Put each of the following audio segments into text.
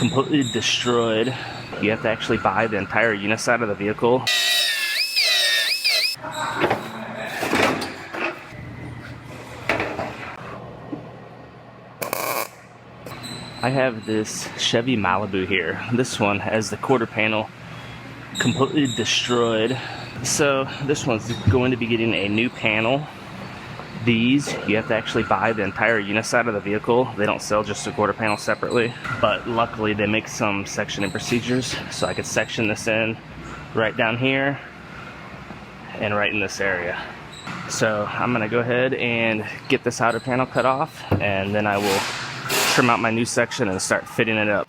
completely destroyed. You have to actually buy the entire Uniside of the vehicle. I have this Chevy Malibu here. This one has the quarter panel completely destroyed. So this one's going to be getting a new panel. These, you have to actually buy the entire Uniside of the vehicle. They don't sell just a quarter panel separately. But luckily they make some sectioning procedures, so I could section this in right down here and right in this area. So I'm gonna go ahead and get this outer panel cut off, and then I will trim out my new section and start fitting it up.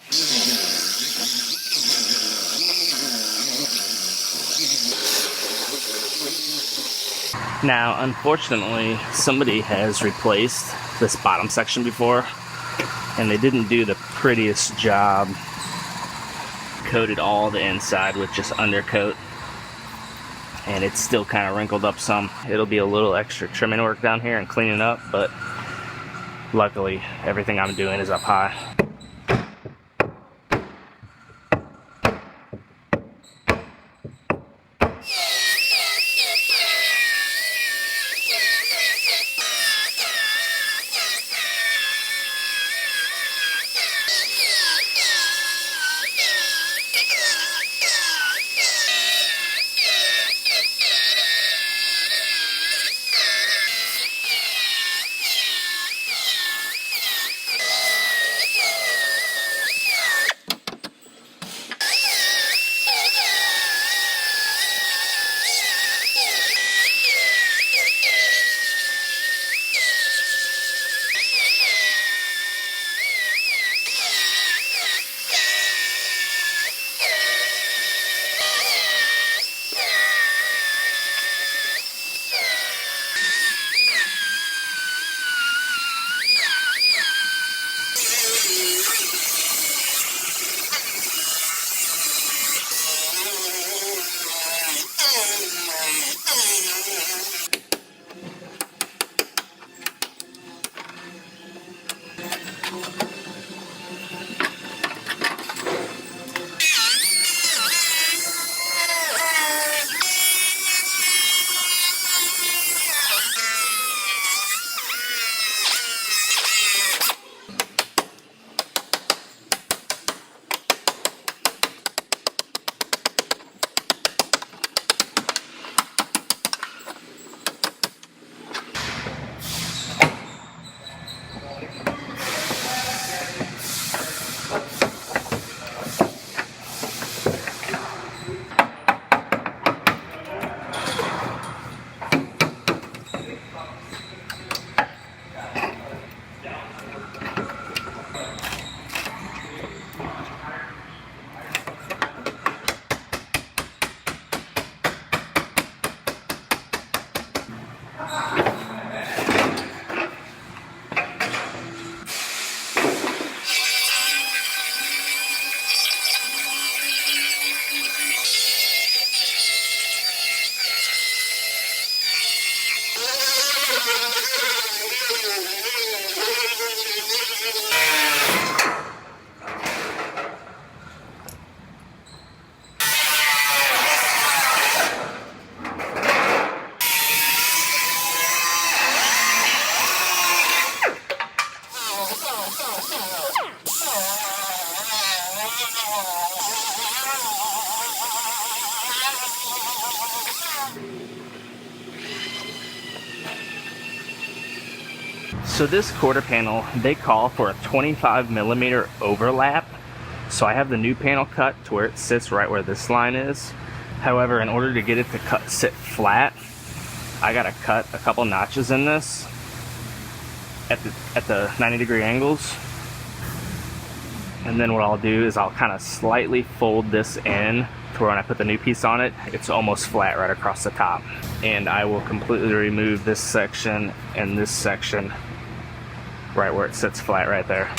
Now, unfortunately, somebody has replaced this bottom section before, and they didn't do the prettiest job. Coated all the inside with just undercoat, and it's still kind of wrinkled up some. It'll be a little extra trimming work down here and cleaning up, but luckily everything I'm doing is up high. So this quarter panel, they call for a 25mm overlap. So I have the new panel cut to where it sits right where this line is. However, in order to get it to sit flat, I gotta cut a couple notches in this at the 90-degree angles. And then what I'll do is I'll kind of slightly fold this in to where when I put the new piece on it, it's almost flat right across the top. And I will completely remove this section and this section right where it sits flat right there.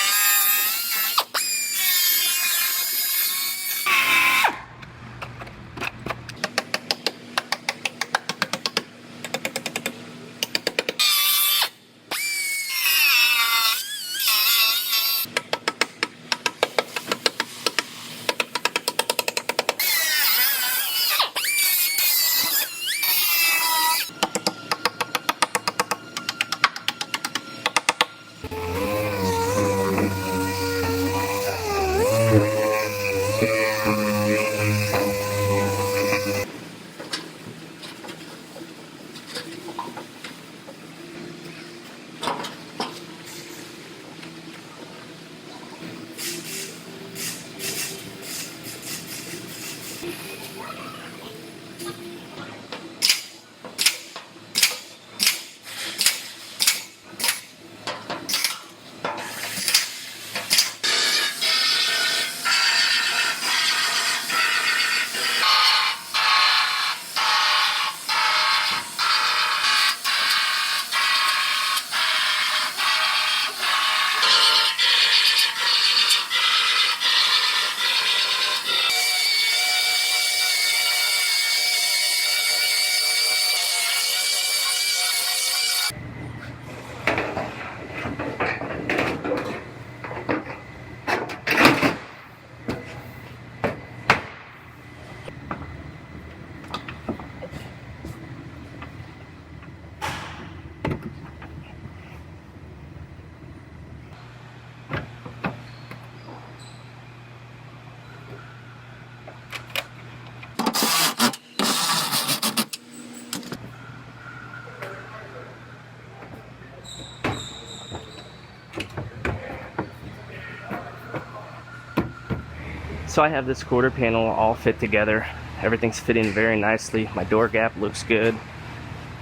So I have this quarter panel all fit together. Everything's fitting very nicely. My door gap looks good.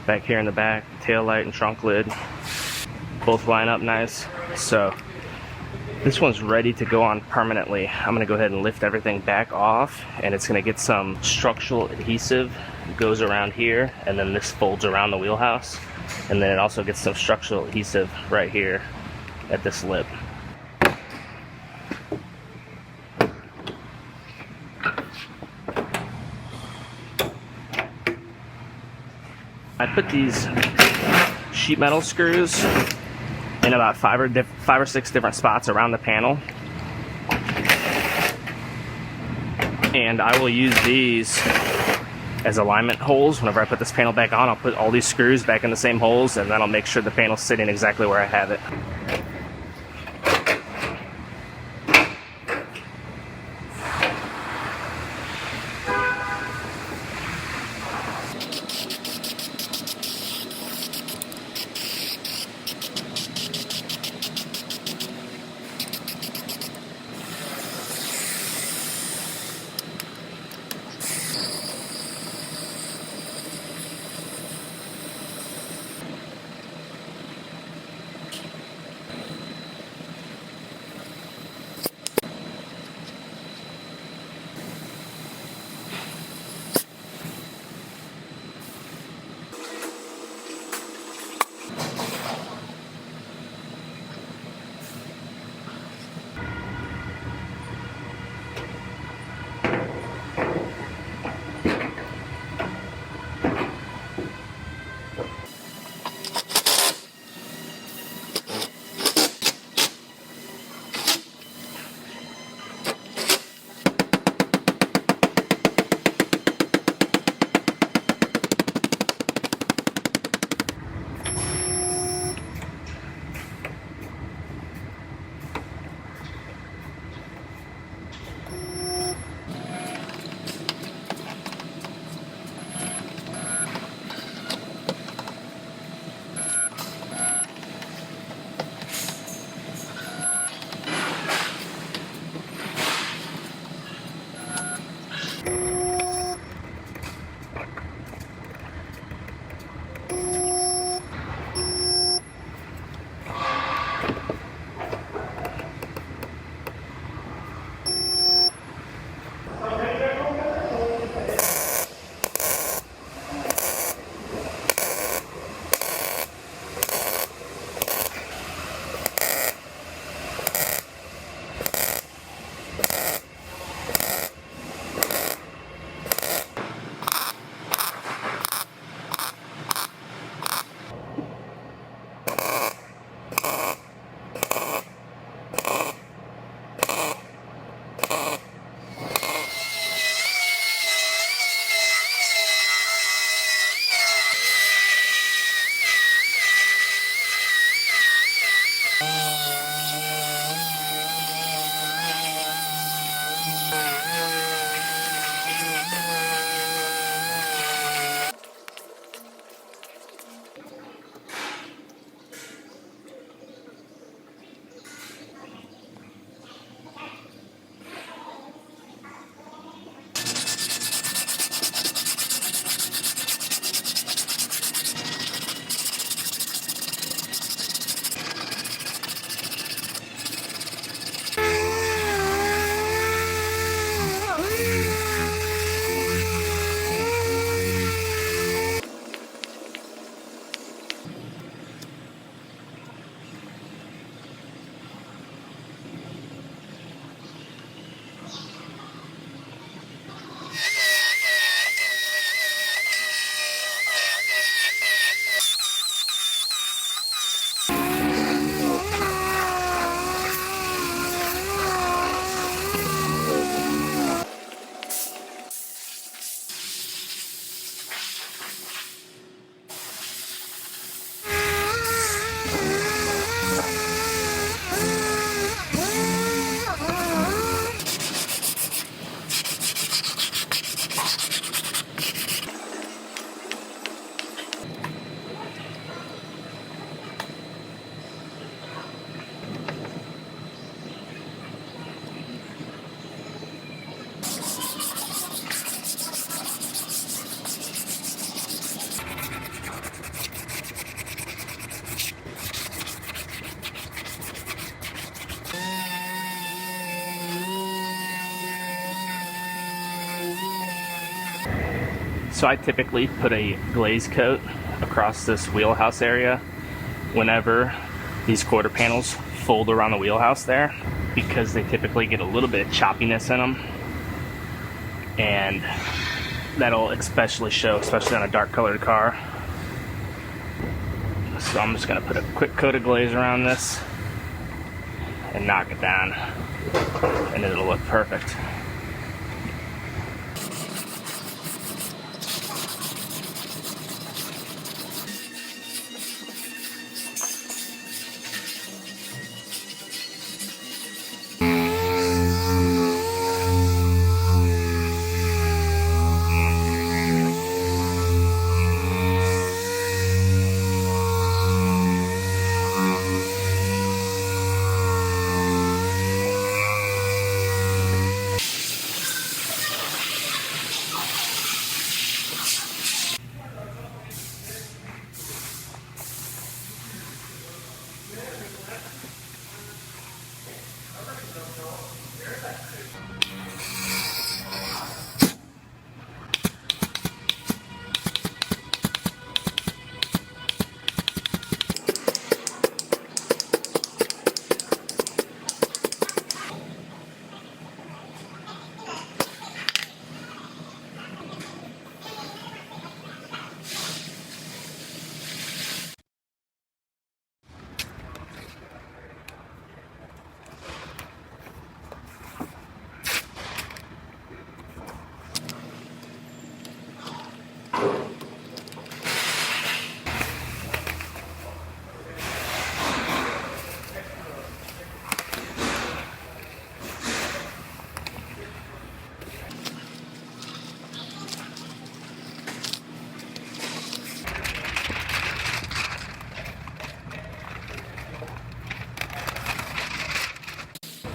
Back here in the back, tail light and trunk lid both line up nice. So this one's ready to go on permanently. I'm gonna go ahead and lift everything back off, and it's gonna get some structural adhesive. It goes around here, and then this folds around the wheelhouse. And then it also gets some structural adhesive right here at this lip. I put these sheet metal screws in about five or six different spots around the panel. And I will use these as alignment holes. Whenever I put this panel back on, I'll put all these screws back in the same holes, and then I'll make sure the panel's sitting exactly where I have it. So I typically put a glaze coat across this wheelhouse area whenever these quarter panels fold around the wheelhouse there, because they typically get a little bit of choppiness in them, and that'll especially show, especially on a dark colored car. So I'm just gonna put a quick coat of glaze around this and knock it down, and it'll look perfect.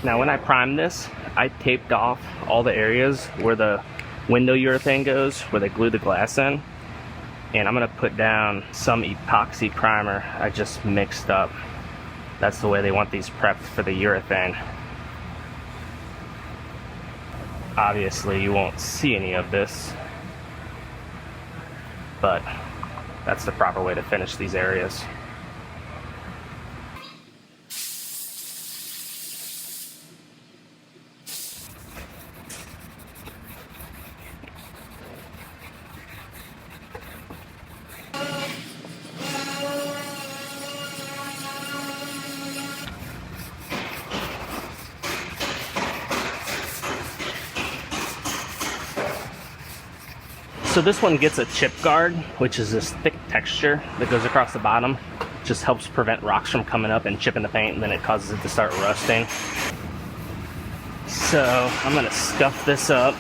Now when I primed this, I taped off all the areas where the window urethane goes, where they glue the glass in. And I'm gonna put down some epoxy primer I just mixed up. That's the way they want these prepped for the urethane. Obviously you won't see any of this, but that's the proper way to finish these areas. So this one gets a chip guard, which is this thick texture that goes across the bottom. Just helps prevent rocks from coming up and chipping the paint, and then it causes it to start rusting. So I'm gonna scuff this up,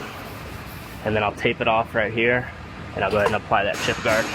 and then I'll tape it off right here, and I'll go ahead and apply that chip guard.